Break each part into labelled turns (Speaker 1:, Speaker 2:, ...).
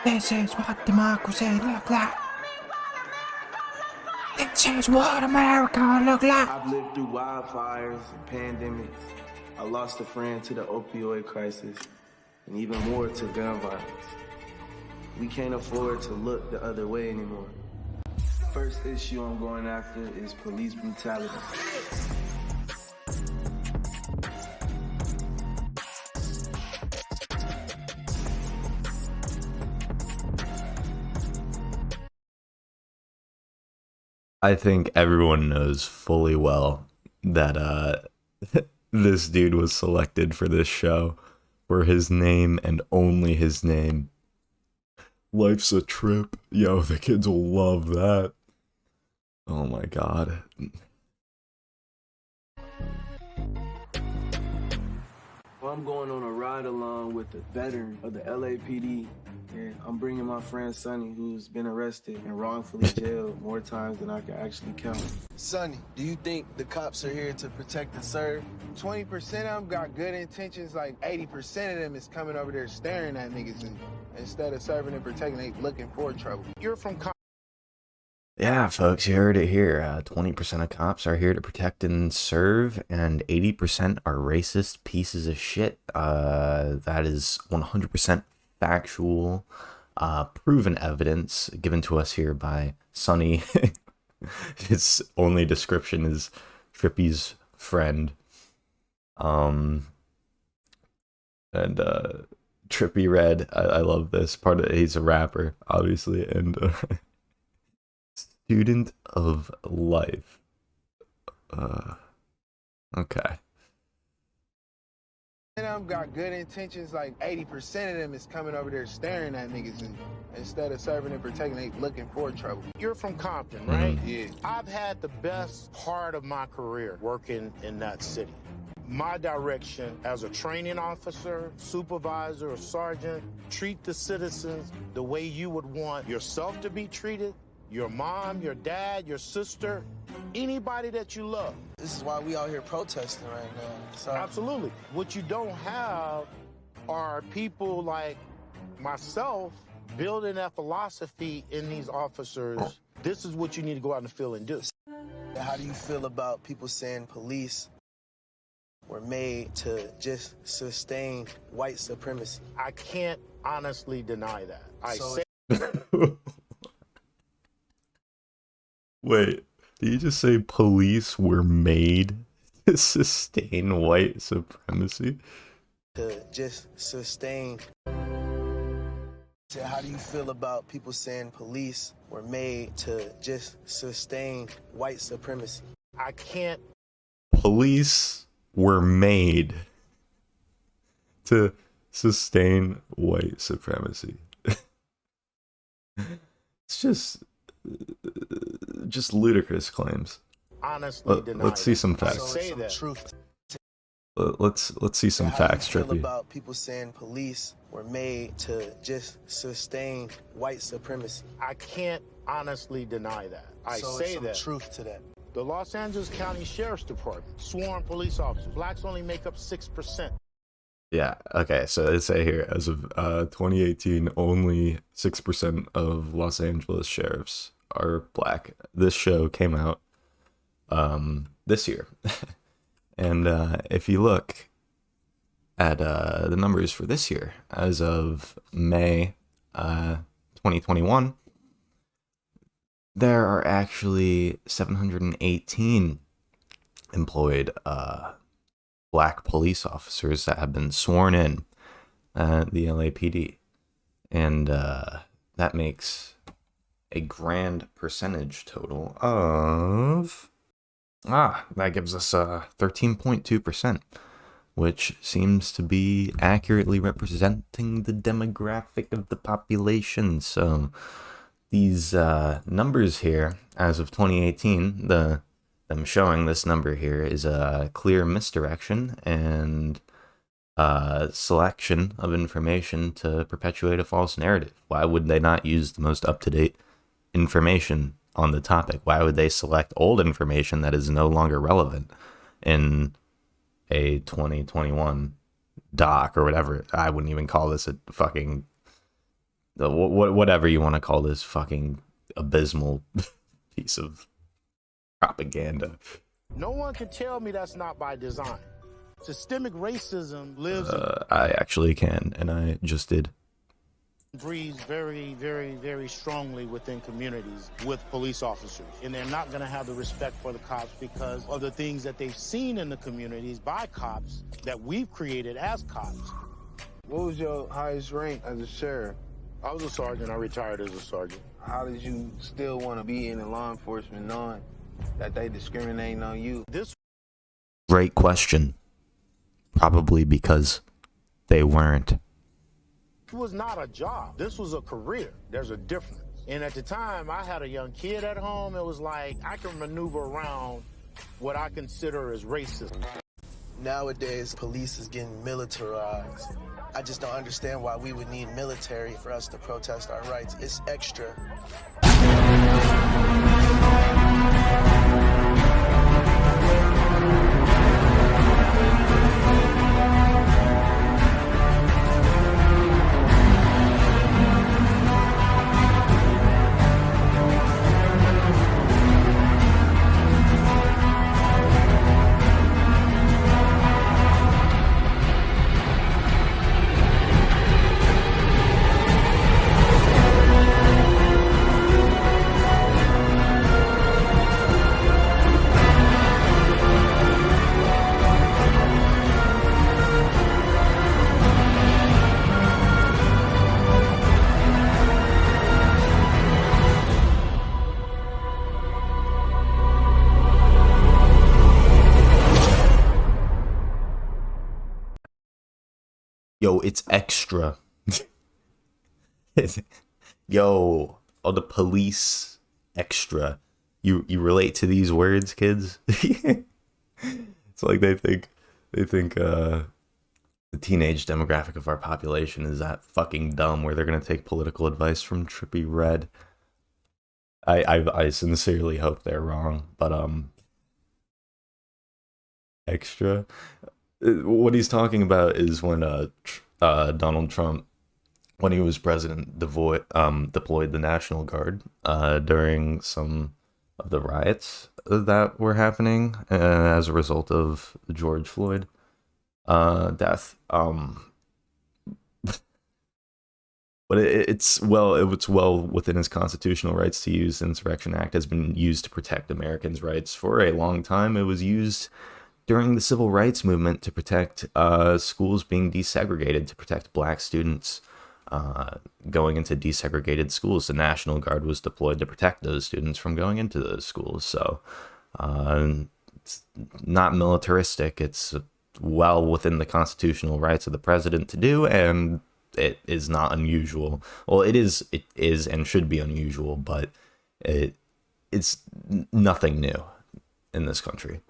Speaker 1: This is what democracy look like. This is what America look like.
Speaker 2: I've lived through wildfires and pandemics. I lost a friend to the opioid crisis, and even more to gun violence. We can't afford to look the other way anymore. First issue I'm going after is police brutality.
Speaker 3: I think everyone knows fully well that this dude was selected for this show for his name and only his name. Life's a trip. Yo, the kids will love that. Oh my god.
Speaker 2: Well, I'm going on a ride along with a veteran of the LAPD. And I'm bringing my friend Sonny, who's been arrested and wrongfully jailed more times than I can actually count. Sonny, do you think the cops are here to protect and serve?
Speaker 4: 20% of them got good intentions, like 80% of them is coming over there staring at niggas, and instead of serving and protecting, they looking for trouble. You're from
Speaker 3: Yeah, folks, you heard it here. 20% of cops are here to protect and serve, and 80% are racist pieces of shit. That is 100% factual, proven evidence given to us here by Sonny. His only description is Trippie's friend. And Trippie read, I love this part of it. He's a rapper, obviously, and student of life. Okay.
Speaker 4: them got good intentions, like 80% of them is coming over there staring at niggas, and instead of serving and protecting, they looking for trouble. You're from Compton, right? Yeah. I've had the best part of my career working in that city. My direction as a training officer, supervisor, or sergeant, treat the citizens the way you would want yourself to be treated, your mom, your dad, your sister, anybody that you love.
Speaker 2: This is why we out here protesting right now. So.
Speaker 4: Absolutely. What you don't have are people like myself building that philosophy in these officers. This is what you need to go out in the field and do.
Speaker 2: How do you feel about people saying police were made to just sustain white supremacy?
Speaker 4: I can't honestly deny that.
Speaker 3: Wait, did you just say police were made to sustain white supremacy?
Speaker 2: To just sustain. How do you feel about people saying police were made to just sustain white supremacy?
Speaker 4: I can't.
Speaker 3: Police were made to sustain white supremacy. It's just ludicrous claims.
Speaker 4: Honestly,
Speaker 3: let's see some facts.
Speaker 4: Say that.
Speaker 2: Truth.
Speaker 3: Let's see some facts,
Speaker 2: How do you feel
Speaker 3: Trippie.
Speaker 2: about people saying police were made to just sustain white supremacy?
Speaker 4: I can't honestly deny that. I
Speaker 2: So
Speaker 4: say
Speaker 2: some
Speaker 4: that.
Speaker 2: truth to that.
Speaker 4: The Los Angeles County Sheriff's Department, sworn police officers, blacks only make up 6%.
Speaker 3: Yeah, okay, so they say here, as of 2018, only 6% of Los Angeles sheriffs are black. This show came out this year. And if you look at the numbers for this year, as of May 2021, there are actually 718 employed black police officers that have been sworn in at the LAPD. And that makes a grand percentage total of... that gives us 13.2%, which seems to be accurately representing the demographic of the population. So these numbers here, as of 2018, them showing this number here is a clear misdirection and selection of information to perpetuate a false narrative. Why would they not use the most up-to-date information on the topic? Why would they select old information that is no longer relevant in a 2021 doc or whatever? I wouldn't even call this a fucking whatever you want to call this fucking abysmal piece of propaganda.
Speaker 4: No one can tell me that's not by design. Systemic racism lives
Speaker 3: I actually can, and I just did.
Speaker 4: breathes very, very, very strongly within communities with police officers. And they're not going to have the respect for the cops because of the things that they've seen in the communities by cops that we've created as cops.
Speaker 5: What was your highest rank as a sheriff?
Speaker 4: I was a sergeant. I retired as a sergeant.
Speaker 5: How did you still want to be in the law enforcement knowing that they discriminating on you?
Speaker 4: This
Speaker 3: Great question. Probably because they weren't.
Speaker 4: was not a job. This was a career. There's a difference. And at the time, I had a young kid at home. It was like I can maneuver around what I consider as racism.
Speaker 6: Nowadays, police is getting militarized. I just don't understand why we would need military for us to protest our rights. It's extra.
Speaker 3: Yo, it's extra. Yo, oh, the police extra. You relate to these words, kids? It's like they think the teenage demographic of our population is that fucking dumb where they're gonna take political advice from Trippie Red. I sincerely hope they're wrong, but extra. What he's talking about is when Donald Trump, when he was president, deployed the National Guard during some of the riots that were happening as a result of George Floyd death. But it's well within his constitutional rights to use the Insurrection Act. Has been used to protect Americans' rights for a long time. It was used during the civil rights movement to protect schools being desegregated, to protect black students going into desegregated schools. The National Guard was deployed to protect those students from going into those schools. So it's not militaristic. It's well within the constitutional rights of the president to do, and it is not unusual. Well, it is and should be unusual, but it's nothing new in this country.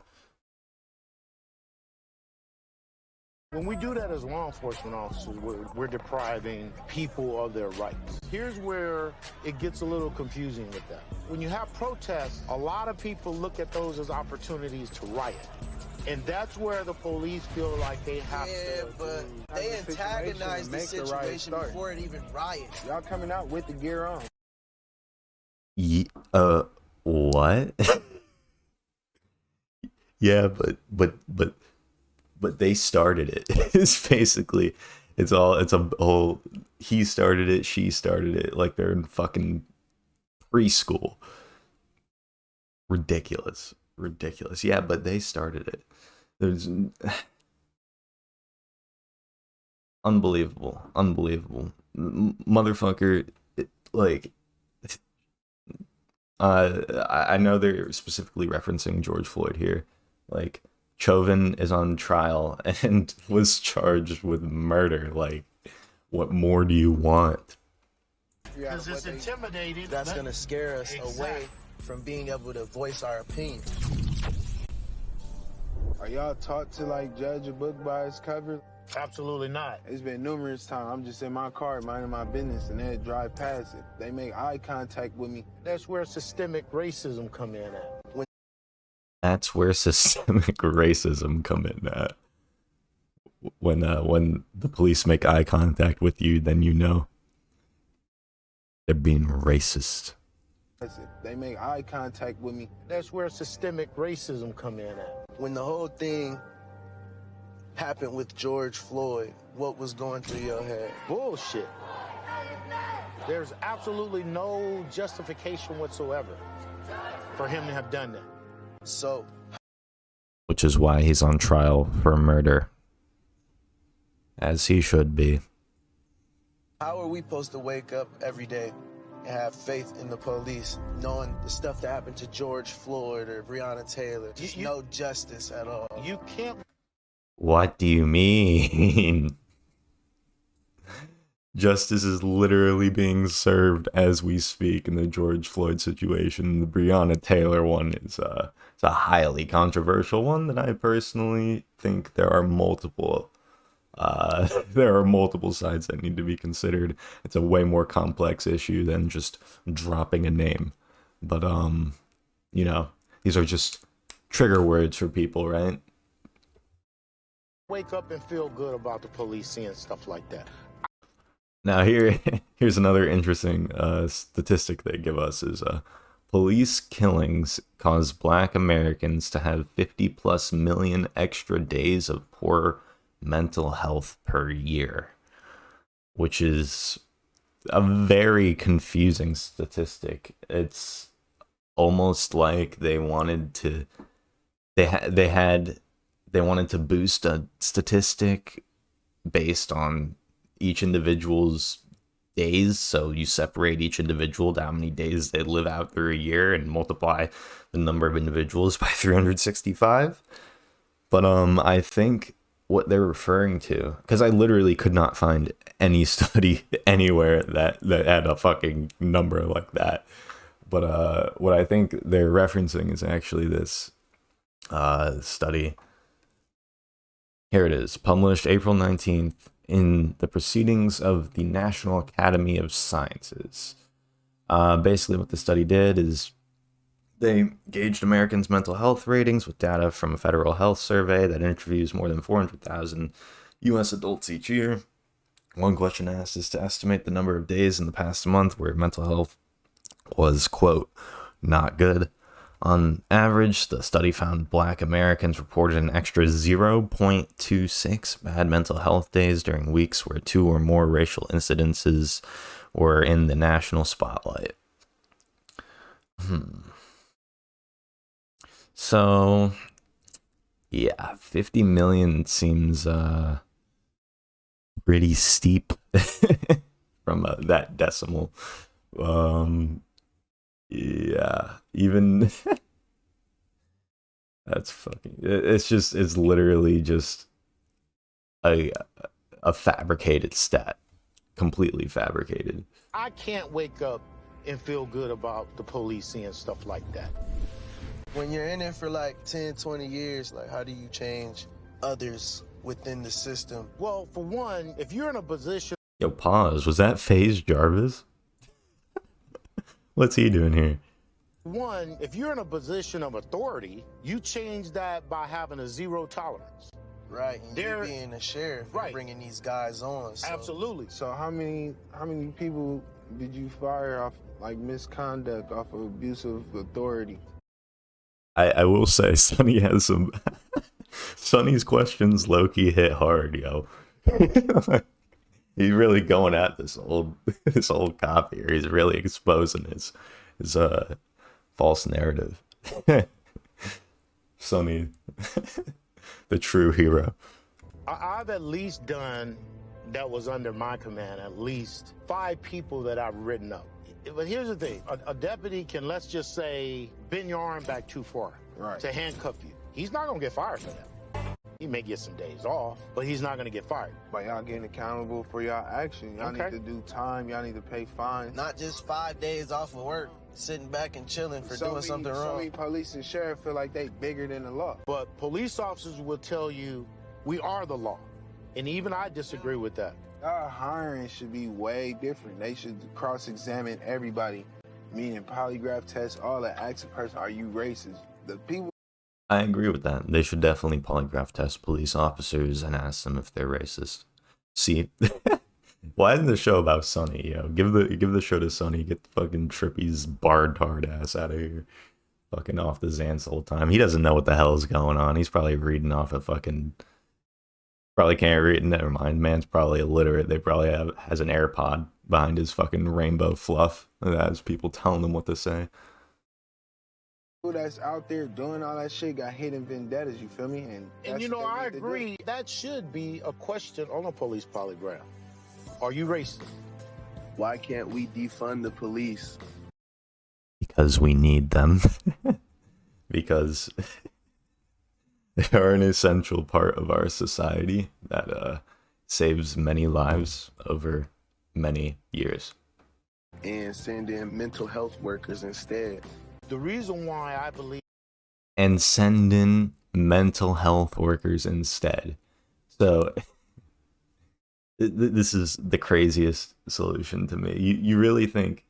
Speaker 4: When we do that as law enforcement officers, we're depriving people of their rights. Here's where it gets a little confusing with that. When you have protests, a lot of people look at those as opportunities to riot. And that's where the police feel like they have to.
Speaker 6: Yeah, but they antagonize the situation before it even riots.
Speaker 5: Y'all coming out with the gear on.
Speaker 3: What? Yeah, but they started it. It's basically, it's a whole, he started it, she started it, like they're in fucking preschool. Ridiculous. Yeah, but they started it. There's unbelievable. Motherfucker, like, I know they're specifically referencing George Floyd here. Like, Chauvin is on trial and was charged with murder. Like, what more do you want?
Speaker 4: Because it's intimidating.
Speaker 6: That's going to scare us away from being able to voice our opinion.
Speaker 5: Are y'all taught to like judge a book by its cover?
Speaker 4: Absolutely not.
Speaker 5: It's been numerous times. I'm just in my car minding my business and they drive past it. They make eye contact with me.
Speaker 4: That's where systemic racism come in at.
Speaker 3: That's where systemic racism come in at. When the police make eye contact with you, then you know. They're being racist.
Speaker 5: They make eye contact with me.
Speaker 4: That's where systemic racism come in at.
Speaker 6: When the whole thing happened with George Floyd, what was going through your head?
Speaker 4: Bullshit. There's absolutely no justification whatsoever for him to have done that.
Speaker 6: So,
Speaker 3: Which is why he's on trial for murder. As he should be.
Speaker 6: how are we supposed to wake up every day and have faith in the police, knowing the stuff that happened to George Floyd or Breonna Taylor? Just no justice at all.
Speaker 4: You can't.
Speaker 3: What do you mean? Justice is literally being served as we speak in the George Floyd situation. The Breonna Taylor one is it's a highly controversial one that I personally think there are multiple sides that need to be considered. It's a way more complex issue than just dropping a name. But these are just trigger words for people, right?
Speaker 4: Wake up and feel good about the police seeing stuff like that.
Speaker 3: Now here's another interesting statistic they give us is police killings cause Black Americans to have 50 plus million extra days of poor mental health per year, which is a very confusing statistic. It's almost like they wanted to boost a statistic based on each individual's days. So you separate each individual to how many days they live out through a year and multiply the number of individuals by 365. But I think what they're referring to, because I literally could not find any study anywhere that had a fucking number like that. But what I think they're referencing is actually this study. Here it is, published April 19th in the Proceedings of the National Academy of Sciences. Basically what the study did is they gauged Americans' mental health ratings with data from a federal health survey that interviews more than 400,000 U.S. adults each year. One question asked is to estimate the number of days in the past month where mental health was, quote, not good. On average, the study found Black Americans reported an extra 0.26 bad mental health days during weeks where 2 or more racial incidences were in the national spotlight. So, yeah, 50 million seems pretty steep from that decimal. Yeah, even that's fucking. It's literally just a fabricated stat, completely fabricated.
Speaker 4: I can't wake up and feel good about the police seeing stuff like that.
Speaker 6: When you're in it for like 10, 20 years, like how do you change others within the system?
Speaker 4: Well, for one, if you're in a position.
Speaker 3: Yo, pause. Was that FaZe Jarvis? What's he doing here?
Speaker 4: One, if you're in a position of authority, you change that by having a zero tolerance.
Speaker 6: Right, and you being a sheriff,
Speaker 4: right,
Speaker 6: bringing these guys on. So.
Speaker 4: Absolutely.
Speaker 5: So how many people did you fire off like misconduct, off of abusive authority?
Speaker 3: I will say Sonny has some Sonny's questions low-key hit hard, yo. He's really going at this old cop here. He's really exposing his false narrative. Sonny, the true hero.
Speaker 4: I've at least done, that was under my command, at least 5 people that I've written up. But here's the thing, a deputy can, let's just say, bend your arm back too far to handcuff you. He's not gonna get fired for that. He may get some days off, but he's not gonna get fired.
Speaker 5: But y'all getting accountable for y'all action. Y'all need to do time, y'all need to pay fines.
Speaker 6: Not just 5 days off of work, sitting back and chilling for doing something wrong.
Speaker 5: So many police and sheriff feel like they bigger than the law.
Speaker 4: But police officers will tell you, we are the law. And even I disagree with that.
Speaker 5: Our hiring should be way different. They should cross-examine everybody, meaning polygraph tests, all that. Ask a person, are you racist? The people.
Speaker 3: I agree with that. They should definitely polygraph test police officers and ask them if they're racist. See, Why isn't the show about Sonny? Yo, give the show to Sonny. Get the fucking Trippie's barred hard ass out of here. Fucking off the Xans the whole time. He doesn't know what the hell is going on. He's probably reading off a fucking. Probably can't read. Never mind. Man's probably illiterate. They probably has an AirPod behind his fucking rainbow fluff that has people telling him what to say.
Speaker 5: That's out there doing all that shit got hidden vendettas, you feel me?
Speaker 4: And you know, I agree. That should be a question on a police polygraph. Are you racist?
Speaker 2: Why can't we defund the police?
Speaker 3: Because we need them. Because they are an essential part of our society that saves many lives over many years.
Speaker 2: And send in mental health workers instead.
Speaker 4: The reason why I believe...
Speaker 3: And send in mental health workers instead. So, this is the craziest solution to me. You really think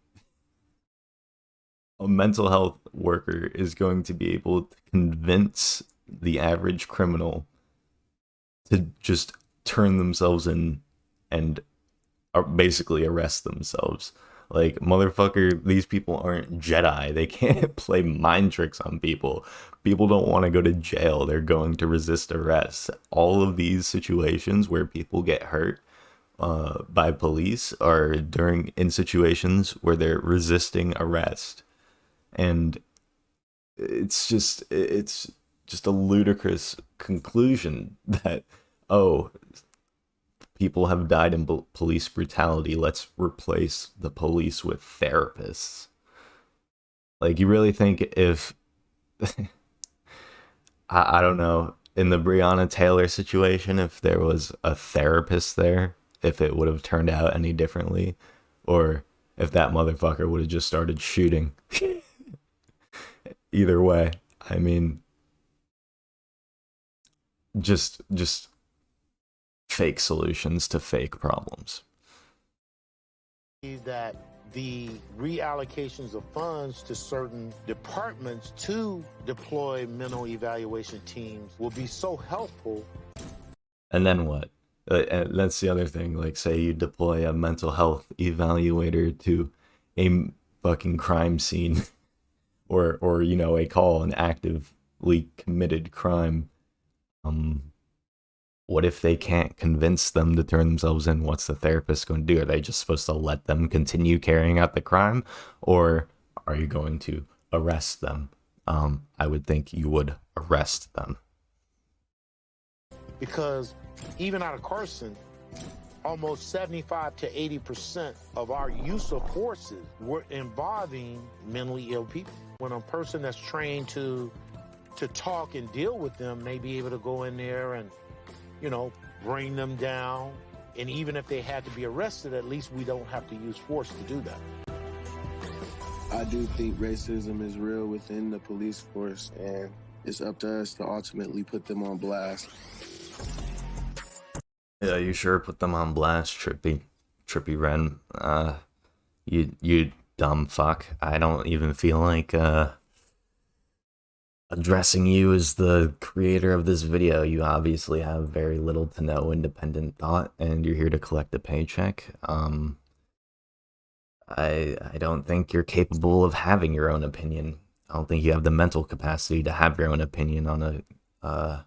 Speaker 3: a mental health worker is going to be able to convince the average criminal to just turn themselves in and basically arrest themselves? Like, motherfucker, these people aren't Jedi. They can't play mind tricks on people. People don't want to go to jail. They're going to resist arrest. All of these situations where people get hurt by police are in situations where they're resisting arrest. And it's just a ludicrous conclusion that, oh, people have died in police brutality. Let's replace the police with therapists. Like, you really think if I don't know, in the Breonna Taylor situation, if there was a therapist there, if it would have turned out any differently, or if that motherfucker would have just started shooting? Either way, I mean, just fake solutions to fake problems.
Speaker 4: That the reallocations of funds to certain departments to deploy mental evaluation teams will be so helpful.
Speaker 3: And then what? And that's the other thing. Like, say you deploy a mental health evaluator to a fucking crime scene, or you know, an actively committed crime. What if they can't convince them to turn themselves in? What's the therapist going to do? Are they just supposed to let them continue carrying out the crime? Or are you going to arrest them? I would think you would arrest them.
Speaker 4: Because even out of Carson, almost 75 to 80% of our use of forces were involving mentally ill people. When a person that's trained to talk and deal with them may be able to go in there and, you know, bring them down. And even if they had to be arrested, at least we don't have to use force to do that.
Speaker 2: I do think racism is real within the police force, and it's up to us to ultimately put them on blast.
Speaker 3: Yeah, you sure put them on blast, Trippie Ren. You dumb fuck. I don't even feel like addressing you as the creator of this video. You obviously have very little to no independent thought, and you're here to collect a paycheck. I don't think you're capable of having your own opinion. I don't think you have the mental capacity to have your own opinion on a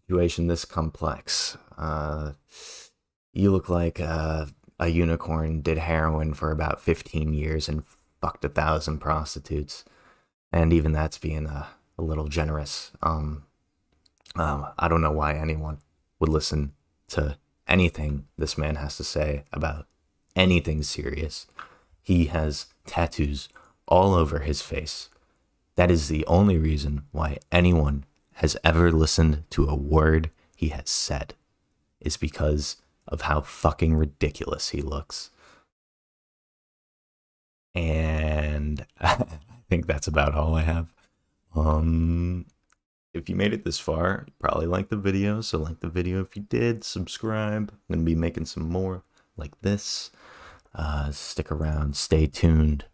Speaker 3: situation this complex. You look like a unicorn did heroin for about 15 years and fucked 1,000 prostitutes, and even that's being a little generous. I don't know why anyone would listen to anything this man has to say about anything serious. He has tattoos all over his face. That is the only reason why anyone has ever listened to a word he has said, is because of how fucking ridiculous he looks. And I think that's about all I have. If you made it this far, you probably liked the video, so like the video if you did, subscribe. I'm gonna be making some more like this. Stick around, stay tuned.